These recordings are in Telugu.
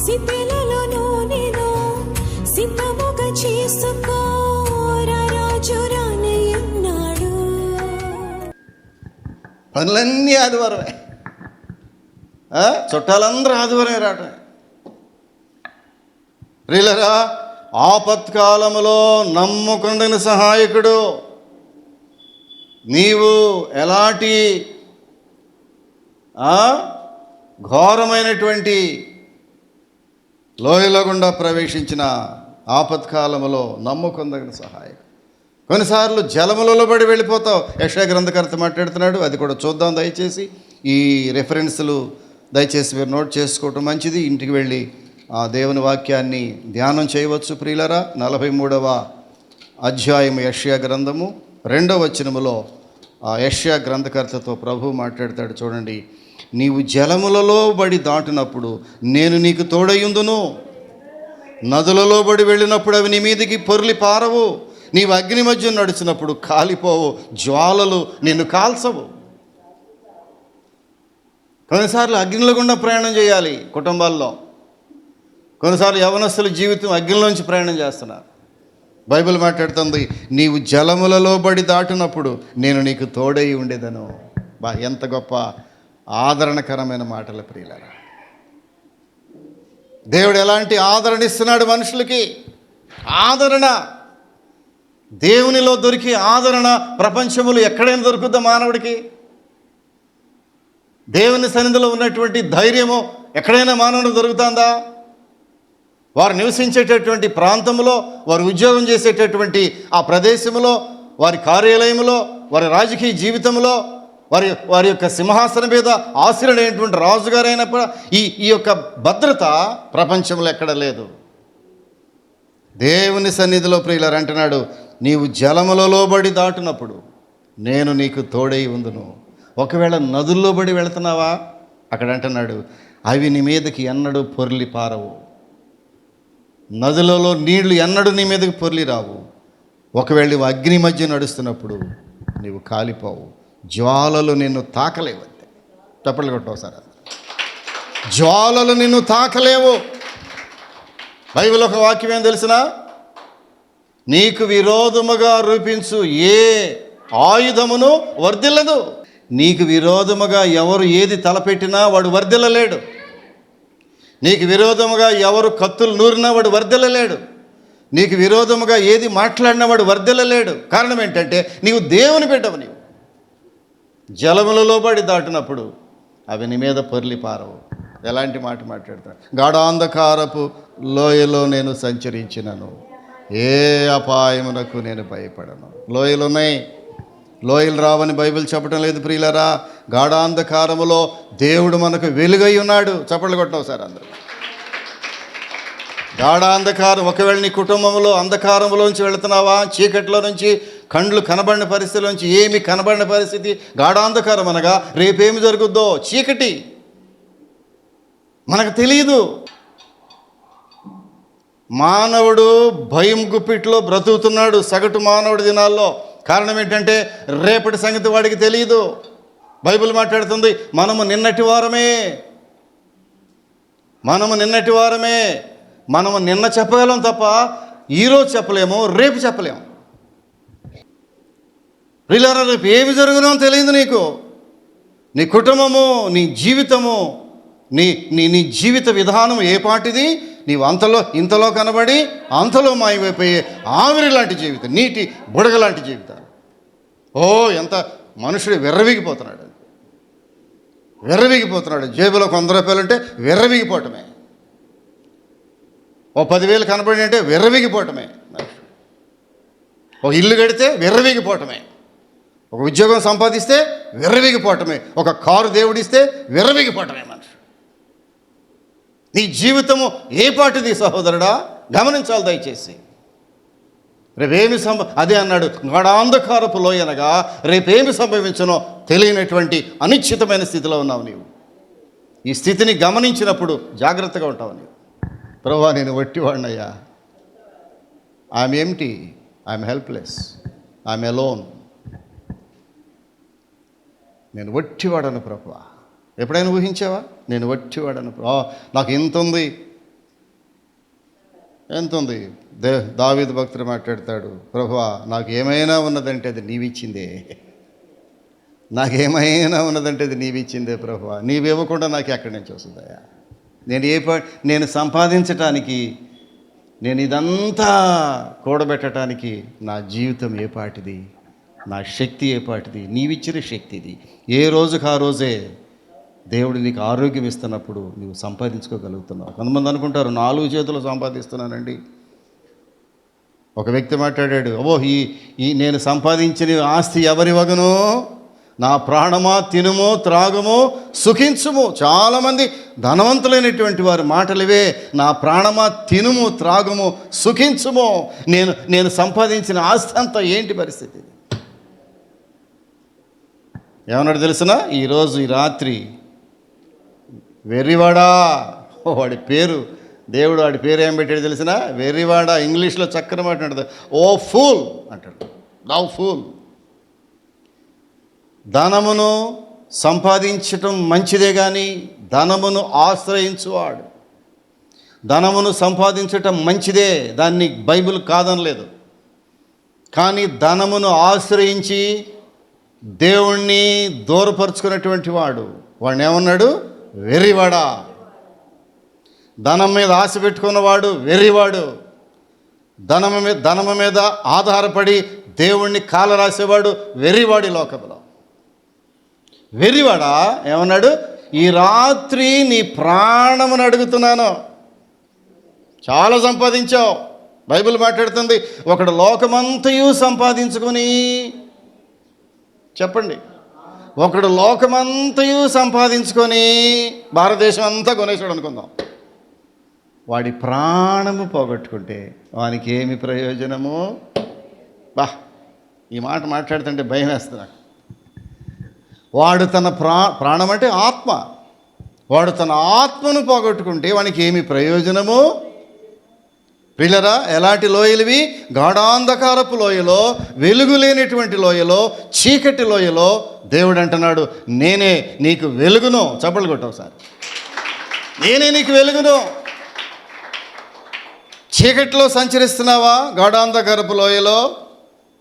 సిద్ధలలో నూనెను సిద్ధముగా చేసుకో, రాజు రానయ్యున్నాడు. పనులన్నీ ఆదివారమే, చుట్టాలందరూ ఆదివారమే రావటమే. ప్రియులరా, ఆపత్కాలములో నమ్ముకొండని సహాయకుడు. నీవు ఎలాంటి ఘోరమైనటువంటి లోయలో గుండా ప్రవేశించిన ఆపత్కాలములో నమ్ముకొందగిన సహాయకుడు. కొన్నిసార్లు జలములలో పడి వెళ్ళిపోతావు. యెషయా గ్రంథకర్త మాట్లాడుతున్నాడు, అది కూడా చూద్దాం దయచేసి. ఈ రెఫరెన్స్లు దయచేసి మీరు నోట్ చేసుకోవటం మంచిది. ఇంటికి వెళ్ళి ఆ దేవుని వాక్యాన్ని ధ్యానం చేయవచ్చు. ప్రియులరా, 43వ అధ్యాయం యెషయా గ్రంథము 2వ వచనములో యెషయా గ్రంథకర్తతో ప్రభు మాట్లాడతాడు. చూడండి, నీవు జలములలో బడి దాటినప్పుడు నేను నీకు తోడయుందును, నదులలో బడి వెళ్ళినప్పుడు అవి నీ మీదికి పొర్లి పారవు, నీవు అగ్ని మధ్య నడిచినప్పుడు కాలిపోవు, జ్వాలలు నిన్ను కాల్చవు. కొన్నిసార్లు అగ్నిలో గుండా ప్రయాణం చేయాలి కుటుంబాల్లో. కొన్నిసార్లు యవనస్తుల జీవితం అగ్నిలోంచి ప్రయాణం చేస్తున్నారు. బైబిల్ మాట్లాడుతుంది, నీవు జలములలో బడి దాటినప్పుడు నేను నీకు తోడై ఉండేదను. ఎంత గొప్ప ఆదరణకరమైన మాటలు ప్రియులారా. దేవుడు ఎలాంటి ఆదరణ ఇస్తున్నాడు మనుషులకి. ఆదరణ, దేవునిలో దొరికి ఆదరణ ప్రపంచములు ఎక్కడైనా దొరుకుద్దా మానవుడికి? దేవుని సన్నిధిలో ఉన్నటువంటి ధైర్యము ఎక్కడైనా మానవుడికి దొరుకుతుందా? వారు నివసించేటటువంటి ప్రాంతంలో, వారు ఉద్యోగం చేసేటటువంటి ఆ ప్రదేశంలో, వారి కార్యాలయంలో, వారి రాజకీయ జీవితంలో, వారి యొక్క సింహాసనం మీద ఆశీనుడైనటువంటి రాజుగారైనప్పుడు ఈ యొక్క భద్రత ప్రపంచంలో ఎక్కడ లేదు. దేవుని సన్నిధిలో ప్రియులారు అంటున్నాడు, నీవు జలములలో బడి దాటినప్పుడు నేను నీకు తోడై ఉందును. ఒకవేళ నదుల్లో బడి వెళుతున్నావా, అక్కడ అంటున్నాడు, అవి నీ మీదకి ఎన్నడూ పొర్లి పారవు. నదులలో నీళ్లు ఎన్నడూ నీ మీదకి పొర్లి రావు. ఒకవేళ నువ్వు అగ్ని మధ్య నడుస్తున్నప్పుడు నీవు కాలిపోవు, జ్వాలలు నిన్ను తాకలేవు. అంతే, చప్పట్లు కొట్టవు సార్. జ్వాలలు నిన్ను తాకలేవు. బైబిల్ ఒక వాక్యం ఏం తెలిసినా, నీకు విరోధముగా రూపించు ఏ ఆయుధమును వర్ధిల్లదు. నీకు విరోధముగా ఎవరు ఏది తలపెట్టినా వాడు వర్ధిల్లలేడు. నీకు విరోధముగా ఎవరు కత్తులు నూరినా వాడు వర్ధిల్లలేడు. నీకు విరోధముగా ఏది మాట్లాడినా వాడు వర్ధిల్లలేడు. కారణం ఏంటంటే నీవు దేవుని బిడ్డవు. నీవు జలములలో బడి దాటినప్పుడు అవి నీ మీద పొర్లి పారవు. ఎలాంటి మాట మాట్లాడతాడు? గాఢాంధకారపు లోయలో నేను సంచరించినను ఏ అపాయమునకు నేను భయపడను. లోయలు ఉన్నాయి, లోయలు రావని బైబిల్ చెప్పడం లేదు ప్రియులరా. గాఢాంధకారములో దేవుడు మనకు వెలుగై ఉన్నాడు. చప్పట్లు కొట్టవు సార్ అందరూ. గాఢాంధకారం, ఒకవేళ నీ కుటుంబంలో అంధకారంలోంచి వెళుతున్నావా, చీకట్లో నుంచి, కండ్లు కనబడిన పరిస్థితిలోంచి, ఏమి కనబడిన పరిస్థితి, గాఢాంధకారం అనగా రేపేమి జరుగుద్దో చీకటి, మనకు తెలియదు. మానవుడు భయం గుప్పిట్లో బ్రతుకుతున్నాడు సగటు మానవుడి దినాల్లో. కారణం ఏంటంటే రేపటి సంగతి వాడికి తెలియదు. బైబిల్ మాట్లాడుతుంది, మనము నిన్నటి వారమే, మనము నిన్న చెప్పగలం తప్ప ఈరోజు చెప్పలేము, రేపు చెప్పలేము. ప్రియులారా, రేపు ఏమి జరుగునో తెలియదు నీకు. నీ కుటుంబము, నీ జీవితము, నీ జీవిత విధానం ఏ పాటిది, నీవు ఇంతలో కనబడి అంతలో మాయమైపోయే ఆవిరి లాంటి జీవితం, నీటి బుడగ లాంటి జీవితాలు. ఎంత మనుషుడు విర్రవీగిపోతున్నాడు. జేబులో 100 రూపాయలు ఉంటే విర్రవీగిపోవటమే. 10,000 కనబడి అంటే విర్రవీగిపోవటమే. ఒక ఇల్లు కడితే విర్రవీగిపోవటమే. ఒక ఉద్యోగం సంపాదిస్తే విర్రవీగిపోవటమే. ఒక కారు దేవుడిస్తే విర్రవీగిపోవటమే. మనిషి నీ జీవితము ఏ పాటిది సహోదరుడా, గమనించాలి దయచేసి. రేపేమి అదే అన్నాడు, గాఢాంధకారపు లోయనగా రేపేమి సంభవించనో తెలియనటువంటి అనిశ్చితమైన స్థితిలో ఉన్నావు నీవు. ఈ స్థితిని గమనించినప్పుడు జాగ్రత్తగా ఉంటావు నీవు. ప్రభువా, నేను వట్టివాడినయ్యా, I'm empty, I'm helpless, I'm alone. నేను వట్టివాడను ప్రభువా. ఎప్పుడైనా ఊహించావా? నేను వట్టివాడను, నాకు ఇంత ఉంది, ఎంత ఉంది? దావీదు భక్తుడు మాట్లాడతాడు, ప్రభువా నాకు ఏమైనా ఉన్నదంటే అది నీవిచ్చిందే, నాకేమైనా ఉన్నదంటే అది నీవిచ్చిందే ప్రభువా, నీవివ్వకుండా నాకు ఎక్కడి నుంచి వస్తుందయ్యా? నేను సంపాదించటానికి, నేను ఇదంతా కూడబెట్టడానికి నా జీవితం ఏ పాటిది, నా శక్తి ఏ పాటిది? నీవిచ్చిన శక్తి ఇది. ఏ రోజుకు ఆ రోజే దేవుడు నీకు ఆరోగ్యం ఇస్తున్నప్పుడు నువ్వు సంపాదించుకోగలుగుతున్నావు. కొంతమంది అనుకుంటారు 4 చేతులు సంపాదిస్తున్నానండి. ఒక వ్యక్తి మాట్లాడాడు, ఈ నేను సంపాదించిన ఆస్తి ఎవరివగను? నా ప్రాణమా తినుము త్రాగుము సుఖించుము. చాలామంది ధనవంతులైనటువంటి వారి మాటలివే, నా ప్రాణమా తినుము త్రాగుము సుఖించుము. నేను సంపాదించిన ఆస్తి అంతా ఏంటి పరిస్థితి? ఏమన్నాడు తెలిసిన? ఈరోజు ఈ రాత్రి వెర్రివాడా, వాడి పేరు, దేవుడు వాడి పేరు ఏం పెట్టాడు తెలిసిన? వెర్రివాడా. ఇంగ్లీష్లో చక్కన మాట్లాడదు, ఓ ఫూల్ అంటాడు, నౌ ఫూల్. ధనమును సంపాదించటం మంచిదే కానీ ధనమును ఆశ్రయించువాడు, ధనమును సంపాదించటం మంచిదే, దాన్ని బైబిల్ కాదనలేదు. కానీ ధనమును ఆశ్రయించి దేవుణ్ణి దూరపరుచుకున్నటువంటి వాడిని ఏమన్నాడు? వెర్రివాడా. ధనం మీద ఆశ పెట్టుకున్నవాడు వెర్రివాడు. ధనము మీద ఆధారపడి దేవుణ్ణి కాలరాసేవాడు వెర్రివాడి లోకంలో. వెర్రివాడా ఏమన్నాడు? ఈ రాత్రి నీ ప్రాణమును అడుగుతున్నాను. చాలా సంపాదించావు. బైబిల్ మాట్లాడుతుంది, ఒకడు లోకమంతయు సంపాదించుకొని, చెప్పండి, ఒకడు లోకమంతయు సంపాదించుకొని భారతదేశం అంతా కొనేసాడు అనుకుందాం, వాడి ప్రాణము పోగొట్టుకుంటే వానికి ఏమి ప్రయోజనము? ఈ మాట మాట్లాడుతుంటే భయం వేస్తుంది నాకు. వాడు తన ప్రాణం అంటే ఆత్మ, వాడు తన ఆత్మను పోగొట్టుకుంటే వానికి ఏమి ప్రయోజనము? పిల్లరా, ఎలాంటి లోయలువి? గాఢాంధకారపు లోయలో, వెలుగు లేనటువంటి లోయలో, చీకటి లోయలో దేవుడు అంటున్నాడు, నేనే నీకు వెలుగును. చప్పట్లు కొట్టవు సార్. నేనే నీకు వెలుగును. చీకటిలో సంచరిస్తున్నావా? గాఢాంధకారపు లోయలో,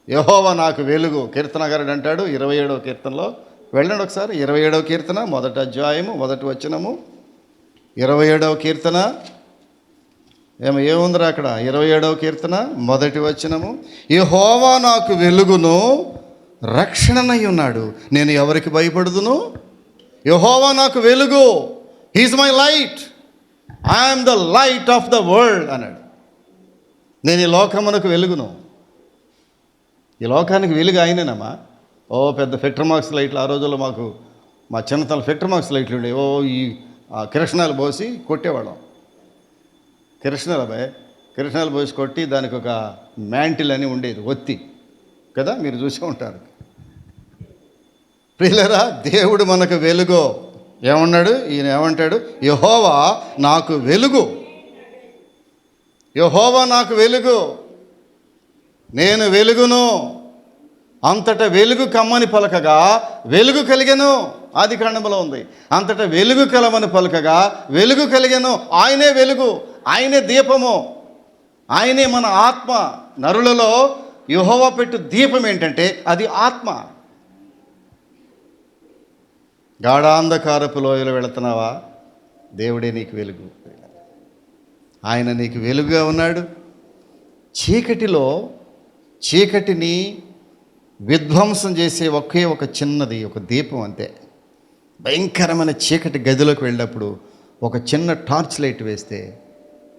యెహోవా నాకు వెలుగు. కీర్తనగారుడు అంటాడు 27వ కీర్తనలో, వెళ్ళండి ఒకసారి, 27వ కీర్తన 1వ అధ్యాయము 1వ వచనము. 27వ కీర్తన ఏముందిరా అక్కడ? 27వ కీర్తన 1వ వచనము. యెహోవా నాకు వెలుగును రక్షణనై ఉన్నాడు, నేను ఎవరికి భయపడుదును? యెహోవా నాకు వెలుగు, he is my light, I am the light of the world అన్నాడు. నేను ఈ లోకమునకు వెలుగును. ఈ లోకానికి వెలుగు ఆయనేనమ్మా. పెద్ద ఫెక్టర్మాక్స్ లైట్లు ఆ రోజుల్లో మాకు, మా చిన్నతనం ఫెక్టర్మాక్స్ లైట్లు ఉండే. ఈ కిరసనాలు పోసి కొట్టేవాళ్ళం. కిరసనాలు పోసి కొట్టి దానికి ఒక మ్యాంటిల్ అని ఉండేది, ఒత్తి కదా, మీరు చూసే ఉంటారు. ప్రియులరా, దేవుడు మనకు వెలుగు. ఏమన్నాడు ఈయన? ఏమంటాడు? యెహోవా నాకు వెలుగు, యెహోవా నాకు వెలుగు, నేను వెలుగును. అంతటా వెలుగు కమ్మని పలకగా వెలుగు కలిగెను. ఆది కాండములో ఉంది. అంతటా వెలుగు కలమని పలకగా వెలుగు కలిగెను. ఆయనే వెలుగు, ఆయనే దీపము, ఆయనే మన ఆత్మ. నరులలో యెహోవా పెట్టు దీపం ఏంటంటే అది ఆత్మ. గాఢాంధకారపు లోయలో వెళుతున్నావా? దేవుడే నీకు వెలుగు, ఆయన నీకు వెలుగుగా ఉన్నాడు. చీకటిని విధ్వంసం చేసే ఒక చిన్నది, ఒక దీపం అంతే. భయంకరమైన చీకటి గదిలోకి వెళ్ళినప్పుడు ఒక చిన్న టార్చ్ లైట్ వేస్తే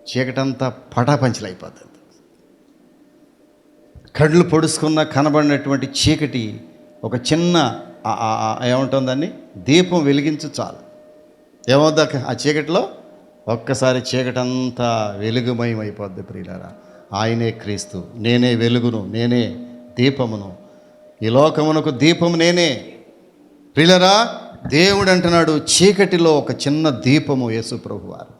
చీకటంతా పటాపంచలైపోతుంది. కళ్ళు పొడుచుకున్న కనబడినటువంటి చీకటి ఒక చిన్న ఏముంటుందని దీపం వెలిగించు చాలు. ఏమవుద్దా ఆ చీకటిలో? ఒక్కసారి చీకటంతా వెలుగుమయం అయిపోద్ది. ప్రియులారా, ఆయనే క్రీస్తు. నేనే వెలుగును, నేనే దీపమును, ఈ లోకమునకు దీపము నేనే. ప్రియులారా, దేవుడు అంటున్నాడు, చీకటిలో ఒక చిన్న దీపము యేసు ప్రభువారు.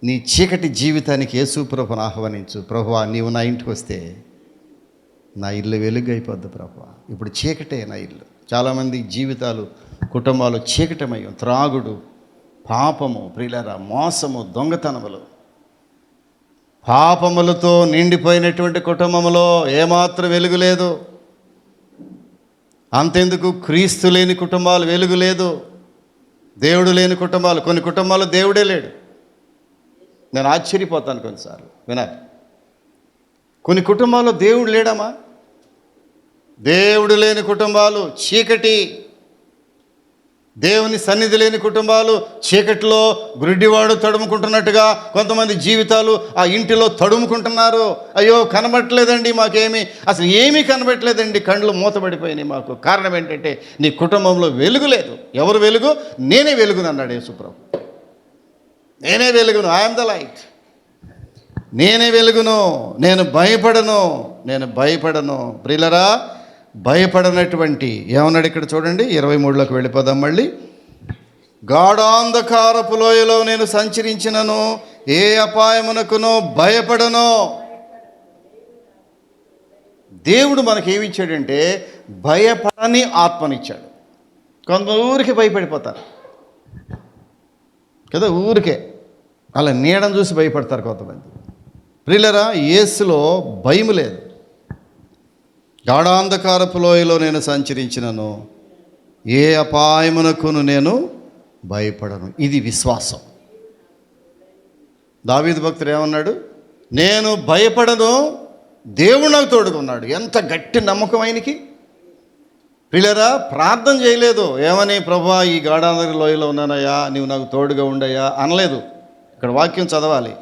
నీ చీకటి జీవితానికి యేసు ప్రభుని ఆహ్వానించు. ప్రభువా, నీవు నా ఇంటికి వస్తే నా ఇల్లు వెలుగు అయిపోద్ది ప్రభువా. ఇప్పుడు చీకటే నా ఇల్లు. చాలామంది జీవితాలు, కుటుంబాలు చీకటమయ్యం. త్రాగుడు, పాపము, ప్రియులారా, మోసము, దొంగతనములు, పాపములతో నిండిపోయినటువంటి కుటుంబంలో ఏమాత్రం వెలుగు లేదు. అంతెందుకు, క్రీస్తు లేని కుటుంబాలు వెలుగు లేదు. దేవుడు లేని కుటుంబాలు, కొన్ని కుటుంబాలు దేవుడే లేడు. నేను ఆశ్చర్యపోతాను కొన్నిసార్లు. వినాలి, కొన్ని కుటుంబాల్లో దేవుడు లేడమ్మా. దేవుడు లేని కుటుంబాలు చీకటి, దేవుని సన్నిధి లేని కుటుంబాలు చీకటిలో గుడ్డివాడు తడుముకుంటున్నట్టుగా కొంతమంది జీవితాలు ఆ ఇంటిలో తడుముకుంటున్నారు. అయ్యో కనబట్టలేదండి మాకేమీ, అసలు ఏమీ కనబట్టలేదండి, కళ్ళు మూతపడిపోయినాయి మాకు. కారణం ఏంటంటే నీ కుటుంబంలో వెలుగు లేదు. ఎవరు వెలుగు? నేనే వెలుగును అన్నాడు యేసుప్రభు. నేనే వెలుగును, ఐఎమ్ ద లైట్. నేనే వెలుగును, నేను భయపడను. ప్రియులరా, భయపడనటువంటి ఏమన్నాడు ఇక్కడ చూడండి, 23లోకి వెళ్ళిపోదాం మళ్ళీ. గాఢాంధకారపు లోయలో నేను సంచరించినను ఏ అపాయమునకునో భయపడను. దేవుడు మనకేమిచ్చాడంటే భయపడని ఆత్మనిచ్చాడు. కొంత ఊరికి భయపడిపోతారు కదా, ఊరికే అలా నీడను చూసి భయపడతారు కొంతమంది. ప్రియులరా, యేసులో భయం లేదు. గాఢాంధకారపు లోయలో నేను సంచరించినను ఏ అపాయమునకును నేను భయపడను. ఇది విశ్వాసం. దావీదు భక్తుడు ఏమన్నాడు? నేను భయపడను, దేవుడు నాకు తోడుగా ఉన్నాడు. ఎంత గట్టి నమ్మకం ఆయనకి. ప్రియులరా, ప్రార్థన చేయలేదు. ఏమని? ప్రభువా, ఈ గాఢాంధకార లోయలో ఉన్నానయ్యా, నీవు నాకు తోడుగా ఉండయ్యా అనలేదు. ఇక్కడ వాక్యం చదవాలి.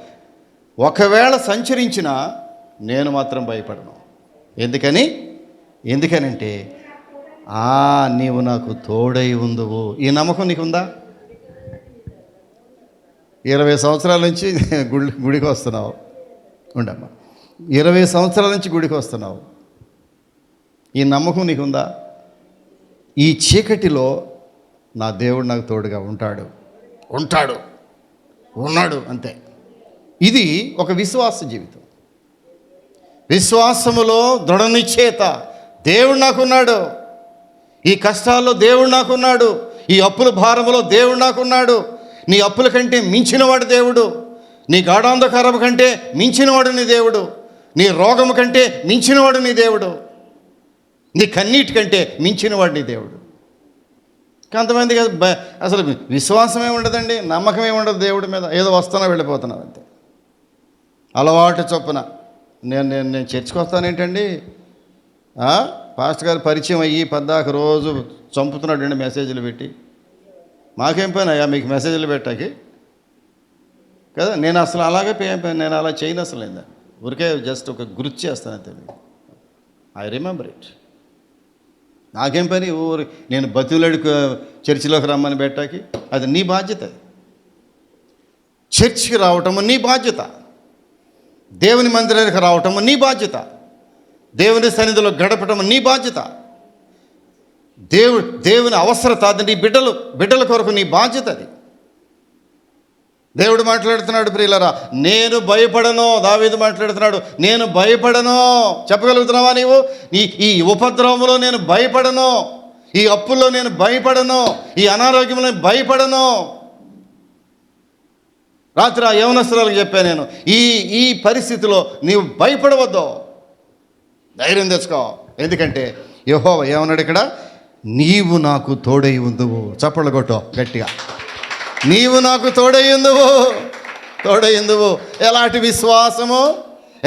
ఒకవేళ సంచరించినా నేను మాత్రం భయపడను. ఎందుకనంటే నీవు నాకు తోడై ఉందువు. ఈ నమ్మకం నీకుందా? 20 సంవత్సరాల నుంచి గుడికి వస్తున్నావు. ఉండమ్మా, 20 సంవత్సరాల నుంచి గుడికి వస్తున్నావు. ఈ నమ్మకం నీకుందా? ఈ చీకటిలో నా దేవుడు నాకు తోడుగా ఉన్నాడు అంతే. ఇది ఒక విశ్వాస జీవితం. విశ్వాసములో దృఢ నిశ్చయత. దేవుడు నాకున్నాడు. ఈ కష్టాల్లో దేవుడు నాకున్నాడు. ఈ అప్పుల భారములో దేవుడు నాకున్నాడు. నీ అప్పుల కంటే మించినవాడు దేవుడు. నీ గాఢాంధకారము కంటే మించినవాడు నీ దేవుడు. నీ రోగము కంటే మించినవాడు నీ దేవుడు. నీ కన్నీటి కంటే మించినవాడు నీ దేవుడు. కొంతమందికి అసలు విశ్వాసమే ఉండదండి, నమ్మకమే ఉండదు దేవుడి మీద. ఏదో వస్తున్నా వెళ్ళిపోతున్నావు అంతే. అలవాటు చొప్పున నేను చర్చికి వస్తానేంటండి, పాస్టర్ గారు పరిచయం అయ్యి పద్దాక రోజు చంపుతున్నాడు మెసేజ్లు పెట్టి. మాకేం పని అయ్యా మీకు మెసేజ్లు పెట్టాకి కదా. నేను అసలు అలాగే నేను అలా చేయను అసలు. లేదా ఊరికే జస్ట్ ఒక గుర్తు చేస్తాను అంతే. I remember it. నాకేం పని నేను బతులడి చర్చిలోకి రమ్మని పెట్టాకి. అది నీ బాధ్యత. చర్చికి రావటము నీ బాధ్యత. దేవుని మందిరానికి రావటము నీ బాధ్యత. దేవుని సన్నిధిలో గడపటము నీ బాధ్యత. దేవుని అవసరత అది నీ బిడ్డల కొరకు నీ బాధ్యత అది. దేవుడు మాట్లాడుతున్నాడు ప్రియులరా, నేను భయపడను. దావీదు మాట్లాడుతున్నాడు, నేను భయపడను. చెప్పగలుగుతున్నావా నీవు? ఈ ఉపద్రవంలో నేను భయపడను, ఈ అప్పుల్లో నేను భయపడను, ఈ అనారోగ్యంలో భయపడను. రాత్రి ఆ యవనస్తురాలకు చెప్పాను నేను, ఈ పరిస్థితిలో నీవు భయపడవద్దు, ధైర్యం తెచ్చుకో. ఎందుకంటే యెహోవా ఏమన్నాడు ఇక్కడ? నీవు నాకు తోడై ఉందువు. చప్పట్లు కొట్టో గట్టిగా. నీవు నాకు తోడై ఉందువు. ఎలాంటి విశ్వాసము,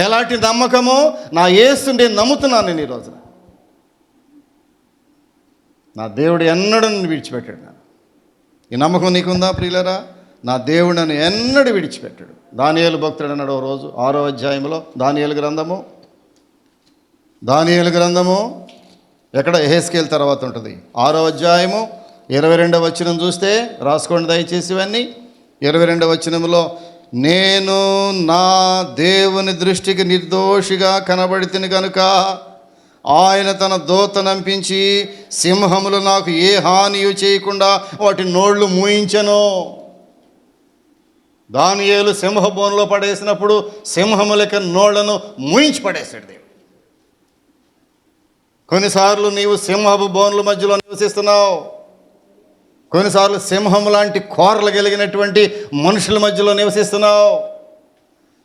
ఎలాంటి నమ్మకము! నా యేసు నేను నమ్ముతున్నాను. నేను ఈ రోజున నా దేవుడు ఎన్నడూ నన్ను విడిచిపెట్టాడు. ఈ నమ్మకం నీకుందా ప్రియులరా? నా దేవుడు నన్ను ఎన్నడూ విడిచిపెట్టాడు. దానియేలు భక్తుడు అన్నాడు ఓ రోజు 6వ అధ్యాయంలో దానియేలు గ్రంథము ఎక్కడ? యెహెజ్కేలు తర్వాత ఉంటుంది. 6వ అధ్యాయము 22వ వచనం చూస్తే, రాసుకోండి దయచేసి ఇవన్నీ. 22వ వచనంలో, నేను నా దేవుని దృష్టికి నిర్దోషిగా కనబడితిని కనుక ఆయన తన దూత నంపించి సింహములు నాకు ఏ హానియు చేయకుండా వాటి నోళ్ళు మూయించెను. దానియేలు సింహ బోనులో పడేసినప్పుడు సింహములకి నోళ్లను మూయించి పడేశాడు దేవుడు. కొన్నిసార్లు నీవు సింహపు బోనుల మధ్యలో నివసిస్తున్నావు. కొన్నిసార్లు సింహం లాంటి కోరలు కలిగినటువంటి మనుషుల మధ్యలో నివసిస్తున్నావు.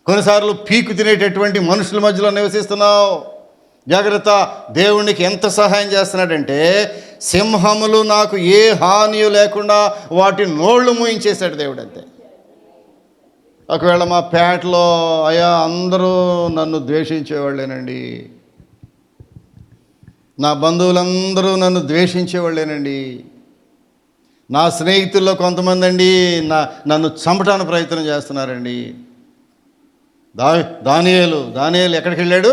కొన్నిసార్లు పీకు తినేటటువంటి మనుషుల మధ్యలో నివసిస్తున్నావు. జాగ్రత్త. దేవునికి ఎంత సహాయం చేస్తున్నాడంటే, సింహములు నాకు ఏ హాని లేకుండా వాటి నోళ్ళు మూయించేశాడు దేవుడు. అంతే. ఒకవేళ మా పేటలో అయ్యా అందరూ నన్ను ద్వేషించేవాళ్ళేనండి, నా బంధువులందరూ నన్ను ద్వేషించేవాళ్ళేనండి, నా స్నేహితుల్లో కొంతమంది అండి నన్ను చంపడానికి ప్రయత్నం చేస్తున్నారండి. దానియేలు ఎక్కడికి వెళ్ళాడు?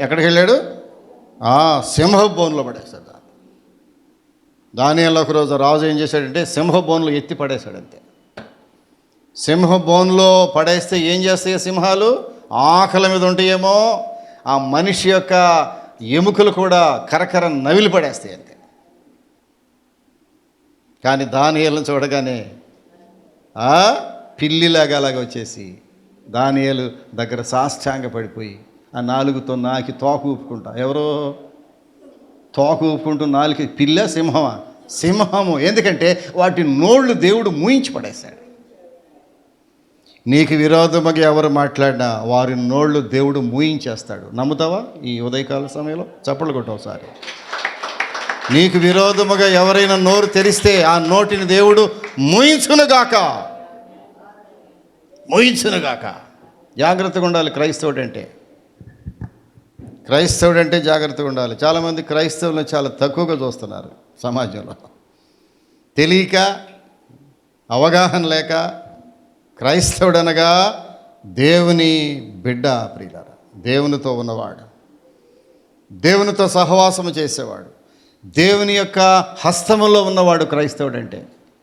ఎక్కడికి వెళ్ళాడు? సింహపు బోన్లో పడేశాడు. దానియేలు ఒకరోజు రాజు ఏం చేశాడంటే సింహ బోన్లో ఎత్తి పడేశాడు. అంతే. సింహ బోన్లో పడేస్తే ఏం చేస్తాయి సింహాలు? ఆకలి మీద ఉంటాయేమో, ఆ మనిషి యొక్క ఎముకలు కూడా కరకర నవిలి పడేస్తాయి. అంతే. కానీ దానియేలును చూడగానే పిల్లిలాగా అలాగ వచ్చేసి దానియేలు దగ్గర సాష్టాంగ పడిపోయి ఆ నాలుగుతో నాకి తోక ఊపుకుంటా. ఎవరో తోక ఊపుకుంటూ నాలుగు పిల్ల సింహమా? సింహము. ఎందుకంటే వాటి నోళ్ళు దేవుడు మూయించి పడేశాడు. నీకు విరోధముగా ఎవరు మాట్లాడినా వారి నోళ్ళు దేవుడు మూయించేస్తాడు. నమ్ముతావా? ఈ ఉదయకాల సమయంలో చప్పట్లు కొట్టు ఒకసారి. నీకు విరోధముగా ఎవరైనా నోరు తెరిస్తే ఆ నోటిని దేవుడు మూయించునుగాక. జాగ్రత్తగా ఉండాలి క్రైస్తవుడు అంటే జాగ్రత్తగా ఉండాలి. చాలామంది క్రైస్తవులను చాలా తక్కువగా చూస్తున్నారు సమాజంలో. తెలియక, అవగాహన లేక, క్రైస్తవుడు అనగా దేవుని బిడ్డ ప్రియులారా, దేవునితో ఉన్నవాడు, దేవునితో సహవాసము చేసేవాడు, దేవుని యొక్క హస్తములో ఉన్నవాడు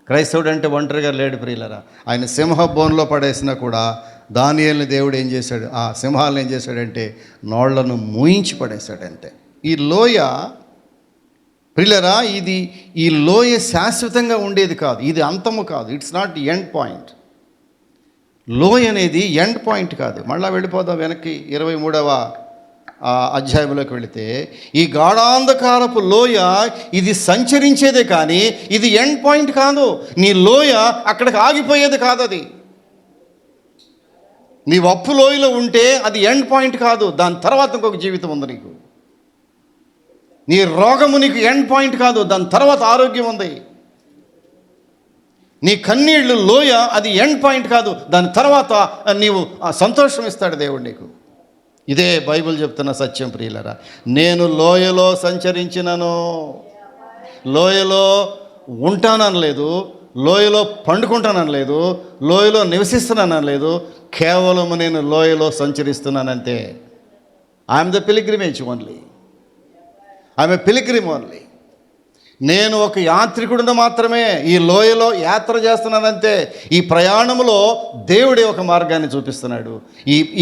క్రైస్తవుడు అంటే ఒంటరిగా లేడు ప్రియులరా. ఆయన సింహ బోన్లో పడేసినా కూడా దానియేలుని దేవుడు ఏం చేశాడు? ఆ సింహాలను ఏం చేశాడంటే నోళ్లను మూయించి పడేశాడంతే. ఈ లోయ ప్రియులరా, ఈ లోయ శాశ్వతంగా ఉండేది కాదు, ఇది అంతము కాదు. It's not end point. లోయ అనేది ఎండ్ పాయింట్ కాదు. మళ్ళీ వెళ్ళిపోదాం వెనక్కి 23వ అధ్యాయంలోకి వెళితే, ఈ గాఢాంధకారపు లోయ ఇది సంచరించేదే కానీ ఇది ఎండ్ పాయింట్ కాదు. నీ లోయ అక్కడికి ఆగిపోయేది కాదు. అది నీ వప్పు లోయలో ఉంటే అది ఎండ్ పాయింట్ కాదు. దాని తర్వాత ఇంకొక జీవితం ఉంది నీకు. నీ రోగము నీకు ఎండ్ పాయింట్ కాదు, దాని తర్వాత ఆరోగ్యం ఉంది. నీ కన్నీళ్ళు లోయ అది ఎండ్ పాయింట్ కాదు, దాని తర్వాత నీవు సంతోషం ఇస్తాడు దేవుడు నీకు. ఇదే బైబిల్ చెప్తున్న సత్యం ప్రియులరా. నేను లోయలో సంచరించినను, లోయలో ఉంటాననలేదు, లోయలో పండుకుంటాననలేదు, లోయలో నివసిస్తున్నాననలేదు, కేవలం నేను లోయలో సంచరిస్తున్నానంతే. I'm the pilgrimage only. I'm a pilgrim only. నేను ఒక యాత్రికుడిని మాత్రమే, ఈ లోయలో యాత్ర చేస్తున్నానంతే. ఈ ప్రయాణంలో దేవుడే ఒక మార్గాన్ని చూపిస్తున్నాడు.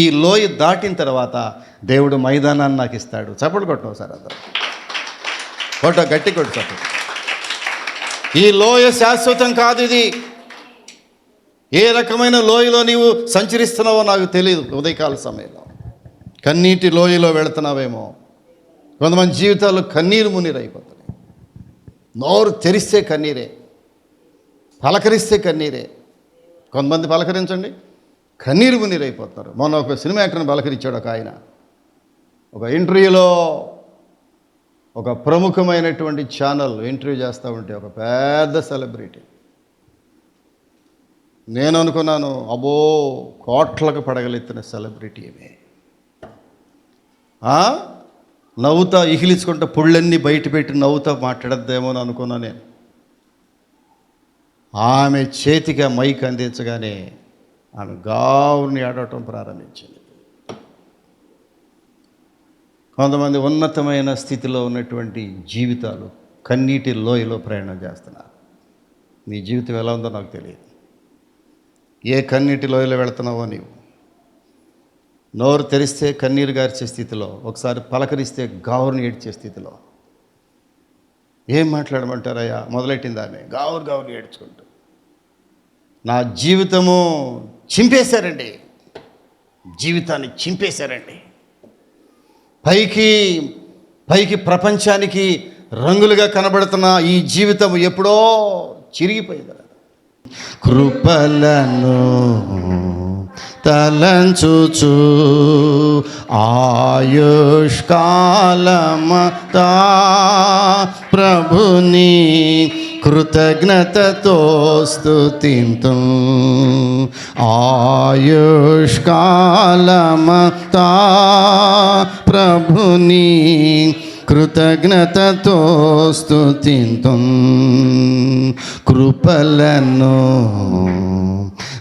ఈ లోయ దాటిన తర్వాత దేవుడు మైదానాన్ని నాకు ఇస్తాడు. చప్పట్లు కొట్టవు సార్, అందరూ కొట్ట, గట్టి కొట్టు చప్పట్లు. ఈ లోయ శాశ్వతం కాదు. ఇది ఏ రకమైన లోయలో నీవు సంచరిస్తున్నావో నాకు తెలియదు. ఉదయకాల సమయంలో కన్నీటి లోయలో వెళుతున్నావేమో. కొంతమంది జీవితాల్లో కన్నీరు మున్నీరైపోతాయి. నోరు తెరిస్తే కన్నీరే, పలకరిస్తే కన్నీరే. కొంతమంది పలకరించండి, కన్నీరు మున్నీరైపోతున్నారు. మొన్న ఒక సినిమా యాక్టర్ని పలకరించాడు ఒక ఆయన. ఒక ఇంటర్వ్యూలో ఒక ప్రముఖమైనటువంటి ఛానల్ ఇంటర్వ్యూ చేస్తూ ఉంటే ఒక పెద్ద సెలబ్రిటీ. నేను అనుకున్నాను, అబ్బో కోట్లకు పడగలెత్తిన సెలబ్రిటీ ఏమే, నవ్వుతా ఇహిలించుకుంటా పుళ్ళన్నీ బయట పెట్టి నవ్వుతా మాట్లాడద్దేమో అని అనుకున్నా నేను. ఆమె చేతికి మైక్ అందించగానే ఆమె గావుని ఆడటం ప్రారంభించింది. కొంతమంది ఉన్నతమైన స్థితిలో ఉన్నటువంటి జీవితాలు కన్నీటి లోయలో ప్రయాణం చేస్తున్నారు. నీ జీవితం ఎలా ఉందో నాకు తెలియదు. ఏ కన్నీటి లోయలో వెళుతున్నావో నీవు. నోరు తెరిస్తే కన్నీరు గార్చే స్థితిలో, ఒకసారి పలకరిస్తే గావురుని ఏడ్చే స్థితిలో. ఏం మాట్లాడమంటారయ్యా మొదలెట్టింది ఆమె, గావురుని ఏడ్చుకుంటూ. నా జీవితము చింపేశారండి, జీవితాన్ని చింపేశారండి. పైకి ప్రపంచానికి రంగులుగా కనబడుతున్న ఈ జీవితం ఎప్పుడో చిరిగిపోయింది. కృపలను తలంచుచు ఆయుష్కాలమతా ప్రభుని కృతజ్ఞతతో స్తుతింతు. ఆయుష్కాలమతా ప్రభుని కృతజ్ఞతతో స్తుతింతు. కృపలను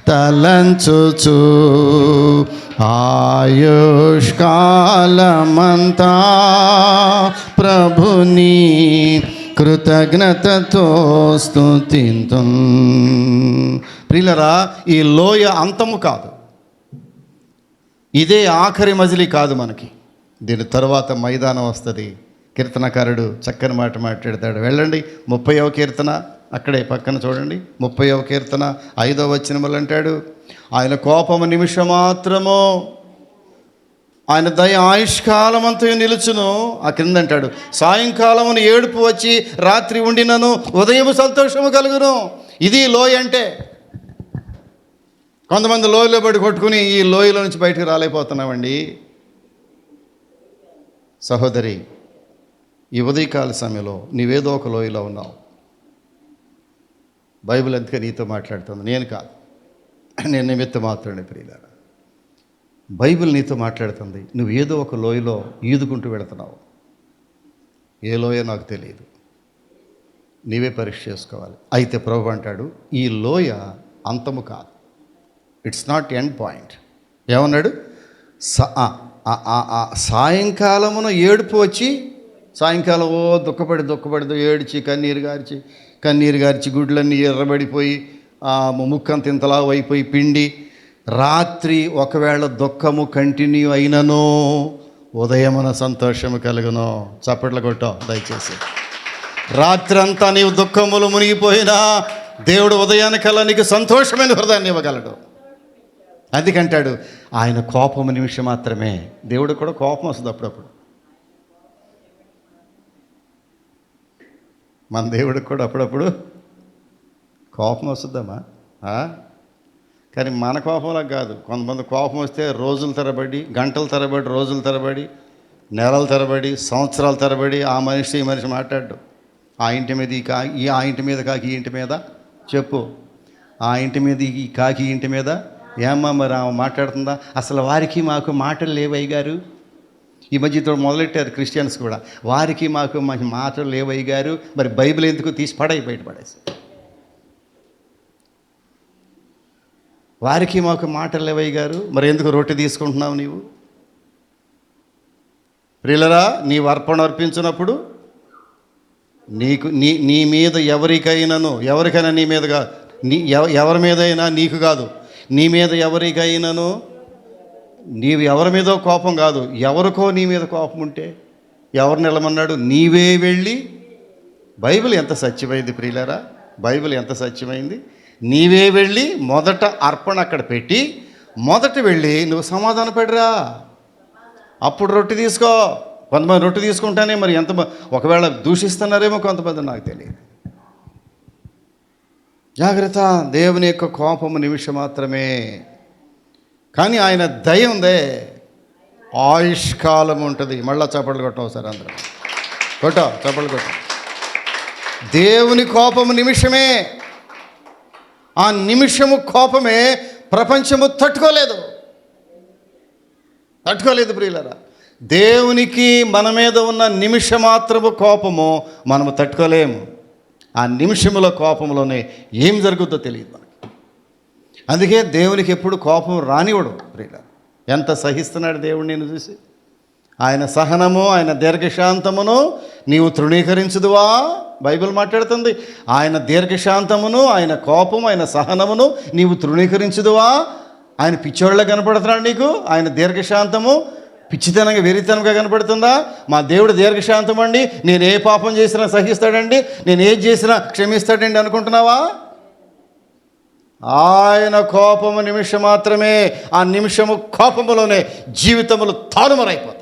తలంచుచు ఆయుష్కాలమంతా ప్రభుని కృతజ్ఞతతో స్తుతింతు. ప్రియులరా, ఈ లోయ అంతము కాదు, ఇదే ఆఖరి మజిలీ కాదు మనకి. దీని తరువాత మైదానం వస్తుంది. కీర్తనకారుడు చక్కని మాట మాట్లాడతాడు. వెళ్ళండి 30వ కీర్తన, అక్కడే పక్కన చూడండి. 30వ కీర్తన 5వ వచనములు అంటాడు, ఆయన కోపము నిమిషం మాత్రము, ఆయన దయ ఆయుష్కాలమంతయు నిలుచును. ఆ క్రింద అంటాడు, సాయంకాలమును ఏడుపు వచ్చి రాత్రి ఉండినను ఉదయము సంతోషము కలుగును. ఇది లోయ అంటే. కొంతమంది లోయలో పడి కొట్టుకుని ఈ లోయలో నుంచి బయటకు రాలేకపోతున్నామండి. సహోదరి, ఈ ఉదయకాల సమయంలో నీవేదో ఒక లోయలో ఉన్నావు. బైబిల్ ఎందుకు నీతో మాట్లాడుతుంది, నేను కాదు, నేను నిమిత్త మాత్రమే. ప్రియులారా, బైబిల్ నీతో మాట్లాడుతుంది. నువ్వు ఏదో ఒక లోయలో ఈదుకుంటూ వెళుతున్నావు. ఏ లోయ నాకు తెలియదు, నీవే పరీక్ష చేసుకోవాలి. అయితే ప్రభు అంటాడు, ఈ లోయ అంతము కాదు, ఇట్స్ నాట్ ఎండ్ పాయింట్. ఏమన్నాడు? సాయంకాలమున ఏడుపు వచ్చి, సాయంకాలం దుఃఖపడి ఏడిచి కన్నీరు గార్చి గుడ్లన్నీ ఎర్రబడిపోయి ముక్కంత ఇంతలా అయిపోయి పిండి, రాత్రి ఒకవేళ దుఃఖము కంటిన్యూ అయినను ఉదయమున సంతోషము కలుగును. చప్పట్లు కొట్టావు దయచేసి. రాత్రంతా నీవు దుఃఖములు మునిగిపోయినా దేవుడు ఉదయానికల్లా నీకు సంతోషమైన హృదయాన్ని ఇవ్వగలడు. అందుకంటాడు, ఆయన కోపము నిమిషం మాత్రమే. దేవుడు కూడా కోపం వస్తుంది అప్పుడప్పుడు. మన దేవుడికి కూడా అప్పుడప్పుడు కోపం వస్తుందమ్మా. కానీ మన కోపంలా కాదు. కొంతమంది కోపం వస్తే రోజుల తరబడి, గంటల తరబడి, రోజుల తరబడి, నెలల తరబడి, సంవత్సరాల తరబడి ఈ మనిషి మాట్లాడు. ఆ ఇంటి మీద ఆ ఇంటి మీద కాకి ఈ ఇంటి మీద చెప్పు, ఆ ఇంటి మీద ఈ కాకి ఇంటి మీద ఏమ్మా మరి ఆమె మాట్లాడుతుందా? అసలు వారికి మాకు మాటలు లేవయ్య గారు. ఈ మధ్యతో మొదలెట్టారు క్రిస్టియన్స్ కూడా, వారికి మాకు మాటలు లేవయ్య గారు. మరి బైబిల్ ఎందుకు తీసి బయటపడేసి, వారికి మాకు మాటలు లేవయ్య గారు, మరి ఎందుకు రొట్టె తీసుకుంటున్నావు నీవు? ప్రియులరా, నీవు అర్పణ అర్పించినప్పుడు నీకు నీ మీద ఎవరికైనా నీ మీద కాదు, ఎవరి మీదైనా నీకు కాదు, నీ మీద ఎవరికైనాను, నీవు ఎవరి మీదో కోపం కాదు, ఎవరికో నీ మీద కోపం ఉంటే ఎవరిని వెళ్ళమన్నాడు? నీవే వెళ్ళి. బైబిల్ ఎంత సత్యమైంది ప్రియులారా, బైబిల్ ఎంత సత్యమైంది. నీవే వెళ్ళి మొదట అర్పణ అక్కడ పెట్టి, మొదట వెళ్ళి నువ్వు సమాధాన పడిరా, అప్పుడు రొట్టె తీసుకో. కొంతమంది రొట్టె తీసుకుంటానే మరి ఎంత ఒకవేళ దూషిస్తున్నారేమో కొంతమంది, నాకు తెలియదు. జాగ్రత్త, దేవుని యొక్క కోపము నిమిషం మాత్రమే, కానీ ఆయన దయ ఉందే ఆయుష్కాలం ఉంటుంది. మళ్ళా చప్పట్లు కొట్టవు సార్, అందరూ చప్పట్లు కొట్ట. దేవుని కోపము నిమిషమే. ఆ నిమిషము కోపమే ప్రపంచము తట్టుకోలేదు ప్రియులారా. దేవునికి మన మీద ఉన్న నిమిషమాత్రము కోపము మనము తట్టుకోలేము. ఆ నిమిషముల కోపంలోనే ఏం జరుగుతుందో తెలియదు మనకి. అందుకే దేవునికి ఎప్పుడు కోపం రానివ్వడు ప్రియులారా. ఎంత సహిస్తున్నాడు దేవుడు నేను చూసి. ఆయన సహనము, ఆయన దీర్ఘశాంతమును నీవు తృణీకరించుదువా? బైబిల్ మాట్లాడుతుంది. ఆయన దీర్ఘశాంతమును, ఆయన కోపము, ఆయన సహనమును నీవు తృణీకరించుదువా? ఆయన పిచ్చోళ్ళ కనపడుతున్నాడు నీకు. ఆయన దీర్ఘశాంతము పిచ్చితనంగా, వెరితనంగా కనపడుతుందా? మా దేవుడు దీర్ఘశాంతం అండి, నేను ఏ పాపం చేసినా సహిస్తాడండి, నేను ఏది చేసినా క్షమిస్తాడండి అనుకుంటున్నావా? ఆయన కోపము నిమిషం మాత్రమే. ఆ నిమిషము కోపములోనే జీవితములు తారుమారైపోతాయి.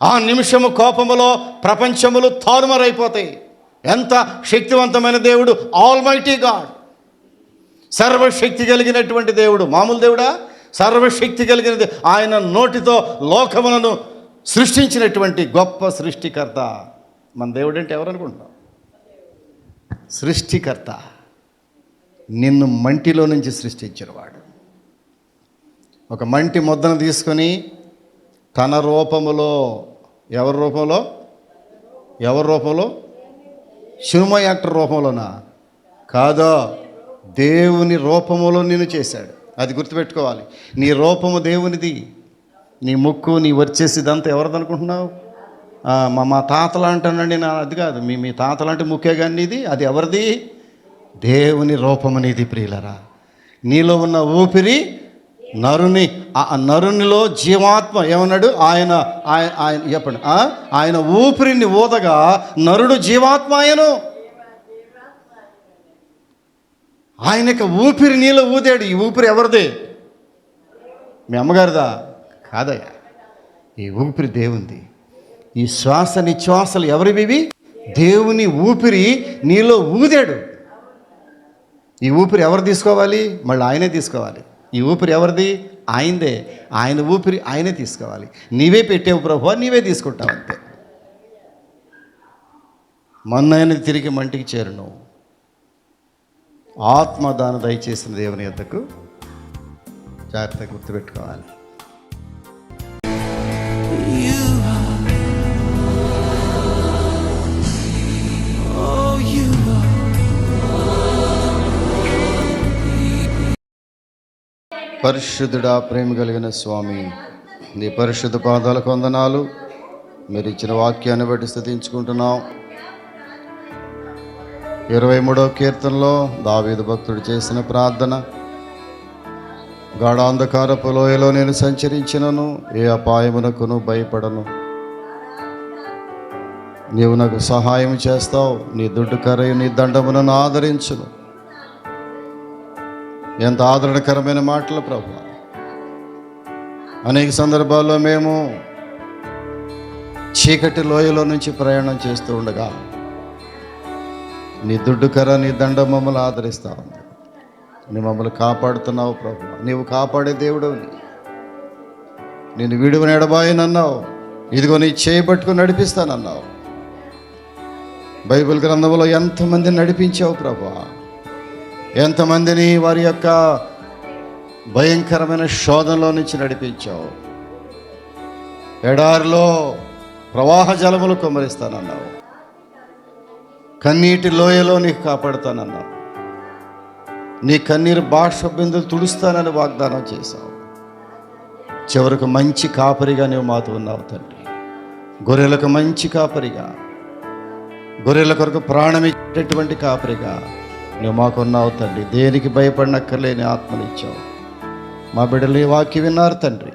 ఆ నిమిషము కోపములో ప్రపంచములు తారుమారైపోతాయి. ఎంత శక్తివంతమైన దేవుడు! ఆల్మైటీ గాడ్, సర్వశక్తి కలిగినటువంటి దేవుడు, మామూలు దేవుడా? సర్వశక్తి కలిగినది. ఆయన నోటితో లోకములను సృష్టించినటువంటి గొప్ప సృష్టికర్త. మన దేవుడు అంటే ఎవరు అనుకుంటున్నాం? సృష్టికర్త. నిన్ను మంటిలో నుంచి సృష్టించినవాడు. ఒక మంటి ముద్దను తీసుకొని తన రూపములో, ఎవరి రూపంలో? సినిమా యాక్టర్ రూపంలోనా? కాదా, దేవుని రూపములో నిన్ను చేశాడు. అది గుర్తుపెట్టుకోవాలి. నీ రూపము దేవునిది. నీ ముక్కు, నీ వచ్చేసి ఇదంతా ఎవరిది అనుకుంటున్నావు? మా తాతలు అంటానండి. అది కాదు. మీ తాతలంటే ముక్కే కానీ ఇది, అది ఎవరిది? దేవుని రూపము నీది ప్రియులరా. నీలో ఉన్న ఊపిరి నరునిలో జీవాత్మ ఏమన్నాడు ఆయన చెప్పండి. ఆయన ఊపిరిని ఊదగా నరుడు జీవాత్మ ఆయను. ఆయనకి ఊపిరి నీలో ఊదాడు. ఈ ఊపిరి ఎవరిది? మీ అమ్మగారిదా? కాదయ్యా, ఈ ఊపిరి దేవుంది. ఈ శ్వాస నిశ్వాసలు ఎవరివి? దేవుని ఊపిరి నీలో ఊదాడు. ఈ ఊపిరి ఎవరు తీసుకోవాలి? మళ్ళీ ఆయనే తీసుకోవాలి. ఈ ఊపిరి ఎవరిది? ఆయనదే. ఆయన ఊపిరి ఆయనే తీసుకోవాలి. నీవే పెట్టేవు ప్రభువా, నీవే తీసుకుంటావు అంతే. మన్నైనది తిరిగి మంటికి చేరును. ఆత్మదాన దయచేసిన దేవుని యొద్దకు జాగ్రత్తగా గుర్తుపెట్టుకోవాలి. పరిశుద్ధుడా, ప్రేమ కలిగిన స్వామి, నీ పరిశుద్ధ పాదాలకు వందనాలు. మీరు ఇచ్చిన వాక్యాన్ని బట్టి స్తుతించుకుంటున్నాం. 23వ కీర్తనలో దావీదు భక్తుడు చేసిన ప్రార్థన, గాఢాంధకారపు లోయలో నేను సంచరించినను ఏ అపాయమునకును భయపడను. నీవు నాకు సహాయం చేస్తావు. నీ దుడ్డు కరయు నీ దండమునను ఆదరించును. ఎంత ఆదరణకరమైన మాటలు ప్రభువా. అనేక సందర్భాల్లో మేము చీకటి లోయలో నుంచి ప్రయాణం చేస్తూ ఉండగా నీ దుడ్డు కర్ర నీ దండ మమ్మల్ని ఆదరిస్తా ఉంది. నీ మమ్మల్ని కాపాడుతున్నావు ప్రభువా. నీవు కాపాడే దేవుడవు. నేను విడువని ఎడబాయనన్నావు. ఇదిగో నీ చేయబట్టుకుని నడిపిస్తానన్నావు. బైబిల్ గ్రంథంలో ఎంతమందిని నడిపించావు ప్రభువా. ఎంతమందిని వారి యొక్క భయంకరమైన శోధనలో నుంచి నడిపించావు. ఎడారిలో ప్రవాహ జలములు కుమ్మరిస్తానన్నావు. కన్నీటి లోయలో నీకు కాపాడుతానన్నావు. నీ కన్నీరు బాష్ప బిందులు తుడుస్తానని వాగ్దానం చేశావు. చివరకు మంచి కాపరిగా నీవు మాతో ఉన్నావు తండ్రి. గొర్రెలకు మంచి కాపరిగా, గొర్రెల కొరకు ప్రాణం ఇచ్చేటటువంటి కాపరిగా నువ్వు మాకున్నావు తండ్రి. దేనికి భయపడినక్కర్లేని ఆత్మనిచ్చావు. మా బిడ్డలు ఈ వాక్యం విన్నారు తండ్రి.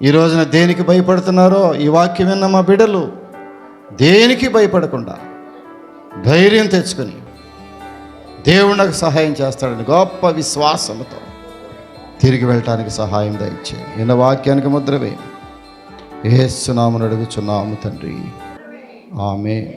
ఈ రోజున దేనికి భయపడుతున్నారో ఈ వాక్యం విన్న మా బిడ్డలు దేనికి భయపడకుండా ధైర్యం తెచ్చుకొని దేవుడు నాకు సహాయం చేస్తాడని గొప్ప విశ్వాసంతో తిరిగి వెళ్ళటానికి సహాయం దయచేయి. నిన్న వాక్యానికి ముద్ర వేయి. యేసు నామమున అడుగుచున్నాము తండ్రి. ఆమేన్.